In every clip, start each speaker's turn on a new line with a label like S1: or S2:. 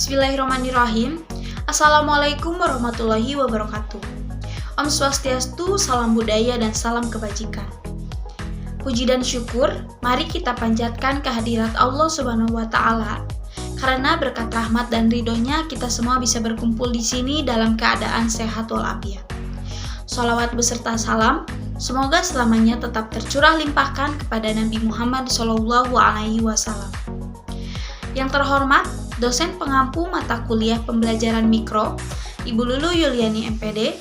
S1: Bismillahirrahmanirrahim. Assalamualaikum warahmatullahi wabarakatuh. Om Swastiastu, salam budaya dan salam kebajikan. Puji dan syukur, mari kita panjatkan kehadirat Allah Subhanahu wa Ta'ala. Karena berkat rahmat dan ridhonya, kita semua bisa berkumpul di sini dalam keadaan sehat walafiat. Sholawat beserta salam, semoga selamanya tetap tercurah limpahkan kepada Nabi Muhammad SAW. Yang terhormat, dosen pengampu mata kuliah pembelajaran mikro, Ibu Lulu Yuliani MPD.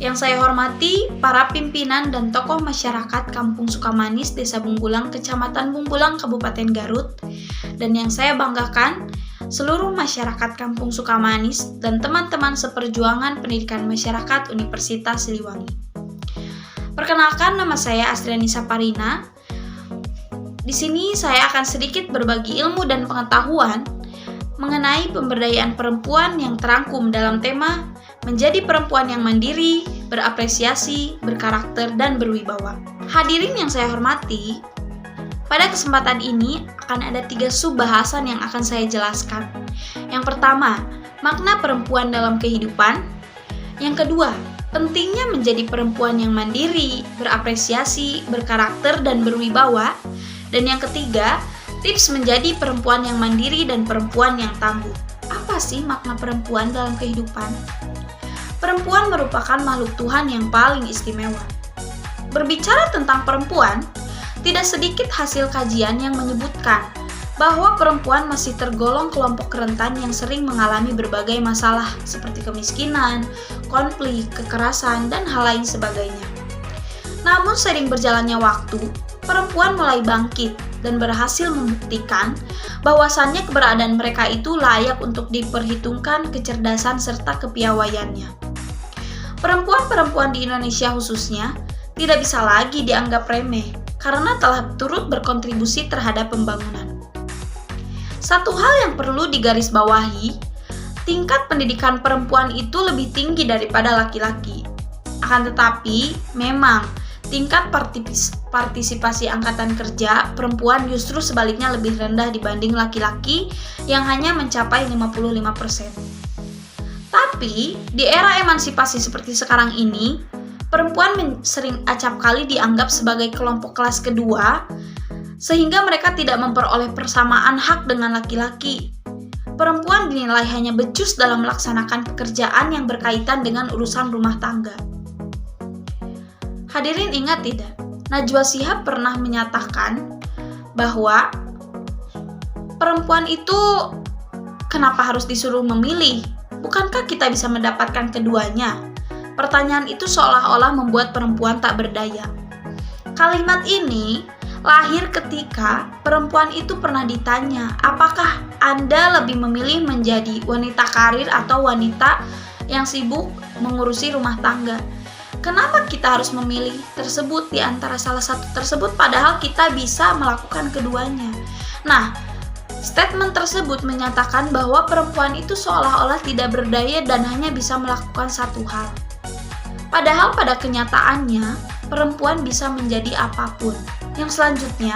S1: Yang saya hormati para pimpinan dan tokoh masyarakat Kampung Sukamanis, Desa Bungbulang, Kecamatan Bungbulang, Kabupaten Garut. Dan yang saya banggakan, seluruh masyarakat Kampung Sukamanis dan teman-teman seperjuangan pendidikan masyarakat Universitas Siliwangi. Perkenalkan, nama saya Astriani Saparina. Di sini saya akan sedikit berbagi ilmu dan pengetahuan mengenai pemberdayaan perempuan yang terangkum dalam tema menjadi perempuan yang mandiri, berapresiasi, berkarakter, dan berwibawa. Hadirin yang saya hormati, pada kesempatan ini akan ada 3 sub-bahasan yang akan saya jelaskan. Yang pertama, makna perempuan dalam kehidupan. Yang kedua, pentingnya menjadi perempuan yang mandiri, berapresiasi, berkarakter, dan berwibawa. Dan yang ketiga, tips menjadi perempuan yang mandiri dan perempuan yang tangguh. Apa sih makna perempuan dalam kehidupan? Perempuan merupakan makhluk Tuhan yang paling istimewa. Berbicara tentang perempuan, tidak sedikit hasil kajian yang menyebutkan bahwa perempuan masih tergolong kelompok rentan yang sering mengalami berbagai masalah seperti kemiskinan, konflik, kekerasan, dan hal lain sebagainya. Namun seiring berjalannya waktu, perempuan mulai bangkit dan berhasil membuktikan bahwasannya keberadaan mereka itu layak untuk diperhitungkan kecerdasan serta kepiawaiannya. Perempuan-perempuan di Indonesia khususnya tidak bisa lagi dianggap remeh karena telah turut berkontribusi terhadap pembangunan. Satu hal yang perlu digarisbawahi, tingkat pendidikan perempuan itu lebih tinggi daripada laki-laki. Akan tetapi, memang tingkat partisipasi angkatan kerja perempuan justru sebaliknya lebih rendah dibanding laki-laki yang hanya mencapai 55%. Tapi, di era emansipasi seperti sekarang ini, perempuan sering acap kali dianggap sebagai kelompok kelas kedua, sehingga mereka tidak memperoleh persamaan hak dengan laki-laki. Perempuan dinilai hanya becus dalam melaksanakan pekerjaan yang berkaitan dengan urusan rumah tangga. Hadirin ingat tidak? Najwa Shihab pernah menyatakan bahwa perempuan itu kenapa harus disuruh memilih? Bukankah kita bisa mendapatkan keduanya? Pertanyaan itu seolah-olah membuat perempuan tak berdaya. Kalimat ini lahir ketika perempuan itu pernah ditanya, apakah Anda lebih memilih menjadi wanita karir atau wanita yang sibuk mengurusi rumah tangga? Kenapa kita harus memilih tersebut di antara salah satu tersebut padahal kita bisa melakukan keduanya? Nah, statement tersebut menyatakan bahwa perempuan itu seolah-olah tidak berdaya dan hanya bisa melakukan satu hal. Padahal pada kenyataannya, perempuan bisa menjadi apapun. Yang selanjutnya,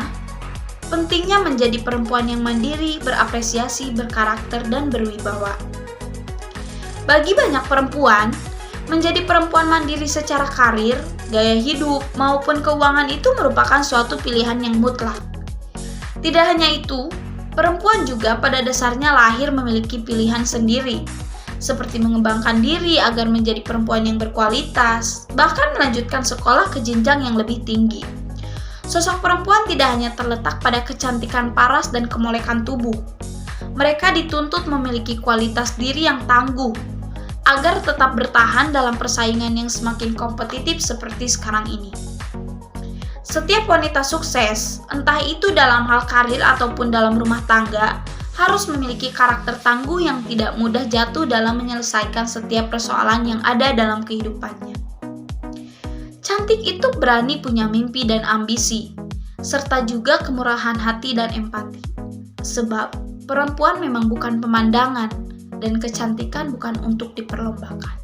S1: pentingnya menjadi perempuan yang mandiri, berapresiasi, berkarakter, dan berwibawa. Bagi banyak perempuan, menjadi perempuan mandiri secara karir, gaya hidup, maupun keuangan itu merupakan suatu pilihan yang mutlak. Tidak hanya itu, perempuan juga pada dasarnya lahir memiliki pilihan sendiri, seperti mengembangkan diri agar menjadi perempuan yang berkualitas, bahkan melanjutkan sekolah ke jenjang yang lebih tinggi. Sosok perempuan tidak hanya terletak pada kecantikan paras dan kemolekan tubuh. Mereka dituntut memiliki kualitas diri yang tangguh, agar tetap bertahan dalam persaingan yang semakin kompetitif seperti sekarang ini. Setiap wanita sukses, entah itu dalam hal karir ataupun dalam rumah tangga, harus memiliki karakter tangguh yang tidak mudah jatuh dalam menyelesaikan setiap persoalan yang ada dalam kehidupannya. Cantik itu berani punya mimpi dan ambisi, serta juga kemurahan hati dan empati. Sebab, perempuan memang bukan pemandangan, dan kecantikan bukan untuk diperlombakan.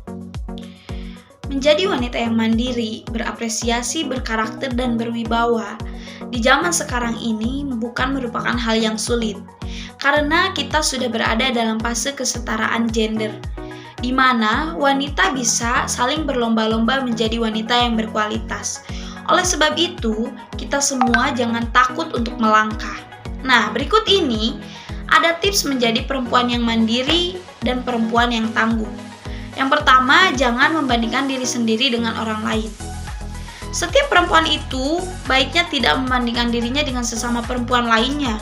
S1: Menjadi wanita yang mandiri, berapresiasi, berkarakter, dan berwibawa di zaman sekarang ini bukan merupakan hal yang sulit, karena kita sudah berada dalam fase kesetaraan gender, di mana wanita bisa saling berlomba-lomba menjadi wanita yang berkualitas. Oleh sebab itu, kita semua jangan takut untuk melangkah. Nah, berikut ini ada tips menjadi perempuan yang mandiri dan perempuan yang tangguh. Yang pertama, jangan membandingkan diri sendiri dengan orang lain. Setiap perempuan itu baiknya tidak membandingkan dirinya dengan sesama perempuan lainnya,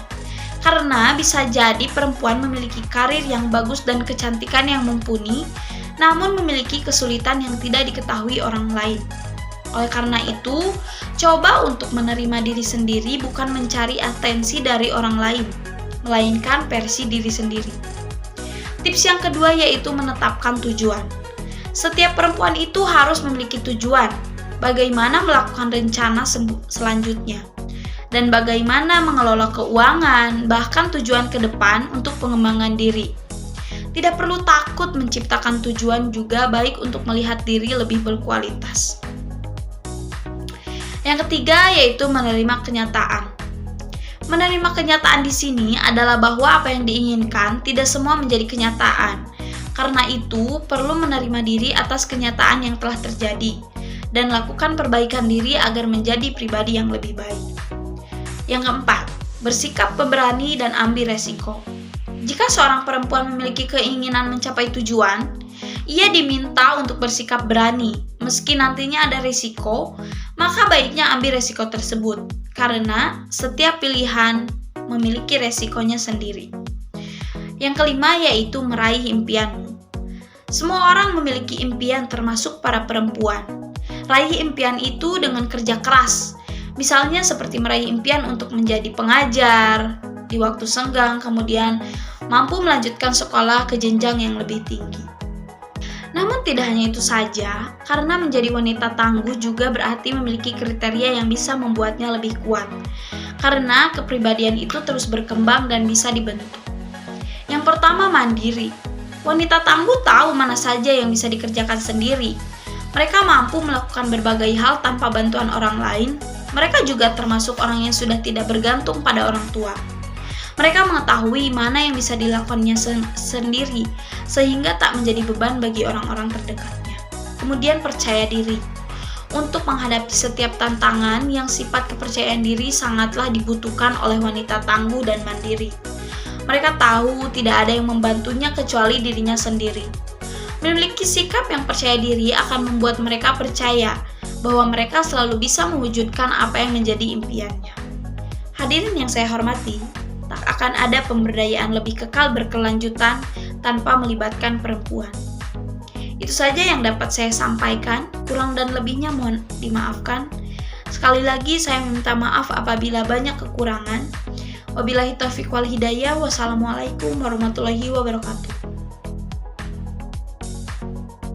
S1: karena bisa jadi perempuan memiliki karir yang bagus dan kecantikan yang mumpuni, namun memiliki kesulitan yang tidak diketahui orang lain. Oleh karena itu, coba untuk menerima diri sendiri bukan mencari atensi dari orang lain, melainkan versi diri sendiri. Tips yang kedua yaitu menetapkan tujuan. Setiap perempuan itu harus memiliki tujuan, bagaimana melakukan rencana selanjutnya, dan bagaimana mengelola keuangan, bahkan tujuan ke depan untuk pengembangan diri. Tidak perlu takut menciptakan tujuan, juga baik untuk melihat diri lebih berkualitas. Yang ketiga yaitu menerima kenyataan. Menerima kenyataan di sini adalah bahwa apa yang diinginkan tidak semua menjadi kenyataan. Karena itu, perlu menerima diri atas kenyataan yang telah terjadi dan lakukan perbaikan diri agar menjadi pribadi yang lebih baik. Yang keempat, bersikap pemberani dan ambil resiko. Jika seorang perempuan memiliki keinginan mencapai tujuan, ia diminta untuk bersikap berani. Meski nantinya ada resiko, maka baiknya ambil resiko tersebut, karena setiap pilihan memiliki resikonya sendiri. Yang kelima yaitu meraih impianmu. Semua orang memiliki impian, termasuk para perempuan. Raih impian itu dengan kerja keras. Misalnya seperti meraih impian untuk menjadi pengajar di waktu senggang, kemudian mampu melanjutkan sekolah ke jenjang yang lebih tinggi. Namun tidak hanya itu saja, karena menjadi wanita tangguh juga berarti memiliki kriteria yang bisa membuatnya lebih kuat. Karena kepribadian itu terus berkembang dan bisa dibentuk. Yang pertama, mandiri. Wanita tangguh tahu mana saja yang bisa dikerjakan sendiri. Mereka mampu melakukan berbagai hal tanpa bantuan orang lain. Mereka juga termasuk orang yang sudah tidak bergantung pada orang tua. Mereka mengetahui mana yang bisa dilakukannya sendiri, sehingga tak menjadi beban bagi orang-orang terdekatnya. Kemudian percaya diri. Untuk menghadapi setiap tantangan, yang sifat kepercayaan diri sangatlah dibutuhkan oleh wanita tangguh dan mandiri. Mereka tahu tidak ada yang membantunya kecuali dirinya sendiri. Memiliki sikap yang percaya diri akan membuat mereka percaya bahwa mereka selalu bisa mewujudkan apa yang menjadi impiannya. Hadirin yang saya hormati, tak akan ada pemberdayaan lebih kekal berkelanjutan tanpa melibatkan perempuan. Itu saja yang dapat saya sampaikan, kurang dan lebihnya mohon dimaafkan. Sekali lagi saya minta maaf apabila banyak kekurangan. Wabillahi taufiq wal hidayah. Wassalamualaikum warahmatullahi wabarakatuh.